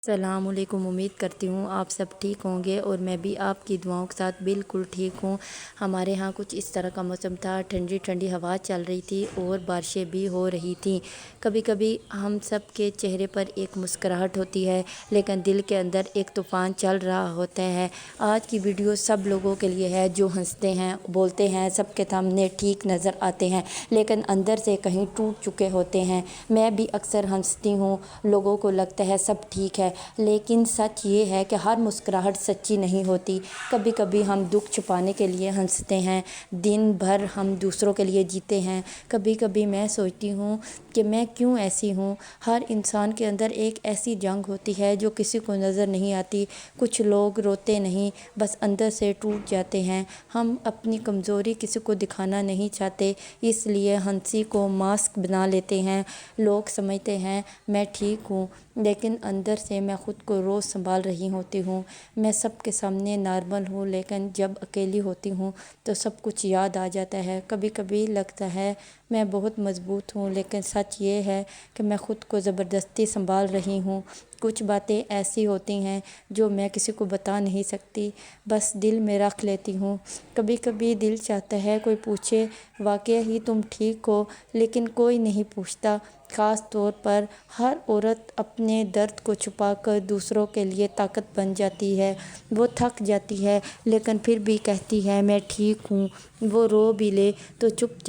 السلام علیکم۔ امید کرتی ہوں آپ سب ٹھیک ہوں گے اور میں بھی آپ کی دعاؤں کے ساتھ بالکل ٹھیک ہوں۔ ہمارے ہاں کچھ اس طرح کا موسم تھا، ٹھنڈی ٹھنڈی ہوا چل رہی تھی اور بارشیں بھی ہو رہی تھیں۔ کبھی کبھی ہم سب کے چہرے پر ایک مسکراہٹ ہوتی ہے، لیکن دل کے اندر ایک طوفان چل رہا ہوتا ہے۔ آج کی ویڈیو سب لوگوں کے لیے ہے جو ہنستے ہیں، بولتے ہیں، سب کے سامنے ٹھیک نظر آتے ہیں، لیکن اندر سے کہیں ٹوٹ چکے ہوتے ہیں۔ میں بھی اکثر ہنستی ہوں، لوگوں کو لگتا ہے سب ٹھیک ہے، لیکن سچ یہ ہے کہ ہر مسکراہٹ سچی نہیں ہوتی۔ کبھی کبھی ہم دکھ چھپانے کے لیے ہنستے ہیں، دن بھر ہم دوسروں کے لیے جیتے ہیں۔ کبھی کبھی میں سوچتی ہوں کہ میں کیوں ایسی ہوں۔ ہر انسان کے اندر ایک ایسی جنگ ہوتی ہے جو کسی کو نظر نہیں آتی۔ کچھ لوگ روتے نہیں، بس اندر سے ٹوٹ جاتے ہیں۔ ہم اپنی کمزوری کسی کو دکھانا نہیں چاہتے، اس لیے ہنسی کو ماسک بنا لیتے ہیں۔ لوگ سمجھتے ہیں میں ٹھیک ہوں، لیکن اندر سے میں خود کو روز سنبھال رہی ہوتی ہوں۔ میں سب کے سامنے نارمل ہوں، لیکن جب اکیلی ہوتی ہوں تو سب کچھ یاد آ جاتا ہے۔ کبھی کبھی لگتا ہے میں بہت مضبوط ہوں، لیکن سچ یہ ہے کہ میں خود کو زبردستی سنبھال رہی ہوں۔ کچھ باتیں ایسی ہوتی ہیں جو میں کسی کو بتا نہیں سکتی، بس دل میں رکھ لیتی ہوں۔ کبھی کبھی دل چاہتا ہے کوئی پوچھے واقعی ہی تم ٹھیک ہو، لیکن کوئی نہیں پوچھتا۔ خاص طور پر ہر عورت اپنے درد کو چھپا کر دوسروں کے لیے طاقت بن جاتی ہے۔ وہ تھک جاتی ہے لیکن پھر بھی کہتی ہے میں ٹھیک ہوں۔ وہ رو بھی لے تو چپ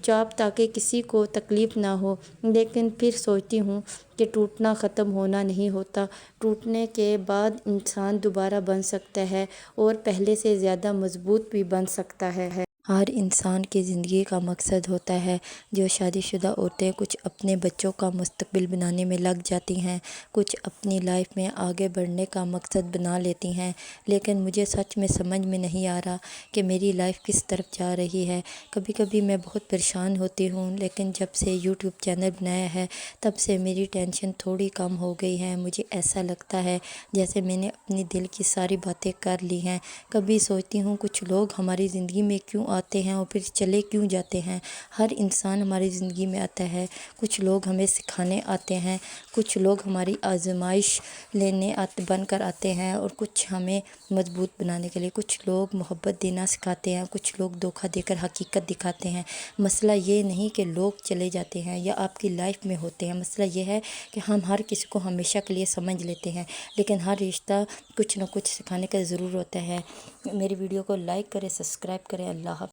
چاپ تاکہ کسی کو تکلیف نہ ہو، لیکن پھر سوچتی ہوں کہ ٹوٹنا ختم ہونا نہیں ہوتا۔ ٹوٹنے کے بعد انسان دوبارہ بن سکتا ہے اور پہلے سے زیادہ مضبوط بھی بن سکتا ہے۔ ہر انسان کی زندگی کا مقصد ہوتا ہے۔ جو شادی شدہ عورتیں کچھ اپنے بچوں کا مستقبل بنانے میں لگ جاتی ہیں، کچھ اپنی لائف میں آگے بڑھنے کا مقصد بنا لیتی ہیں، لیکن مجھے سچ میں سمجھ میں نہیں آ رہا کہ میری لائف کس طرف جا رہی ہے۔ کبھی کبھی میں بہت پریشان ہوتی ہوں، لیکن جب سے یوٹیوب چینل بنایا ہے تب سے میری ٹینشن تھوڑی کم ہو گئی ہے۔ مجھے ایسا لگتا ہے جیسے میں نے اپنی دل کی ساری باتیں کر لی ہیں۔ کبھی سوچتی ہوں کچھ لوگ ہماری زندگی میں کیوں آتے ہیں اور پھر چلے کیوں جاتے ہیں۔ ہر انسان ہماری زندگی میں آتا ہے، کچھ لوگ ہمیں سکھانے آتے ہیں، کچھ لوگ ہماری آزمائش لینے بن کر آتے ہیں، اور کچھ ہمیں مضبوط بنانے کے لیے۔ کچھ لوگ محبت دینا سکھاتے ہیں، کچھ لوگ دھوکہ دے کر حقیقت دکھاتے ہیں۔ مسئلہ یہ نہیں کہ لوگ چلے جاتے ہیں یا آپ کی لائف میں ہوتے ہیں، مسئلہ یہ ہے کہ ہم ہر کسی کو ہمیشہ کے لیے سمجھ لیتے ہیں، لیکن ہر رشتہ کچھ نہ کچھ سکھانے کا ضرور ہوتا ہے۔ میری ویڈیو کو لائک کریں، سبسکرائب کریں۔ اللہ حافظ۔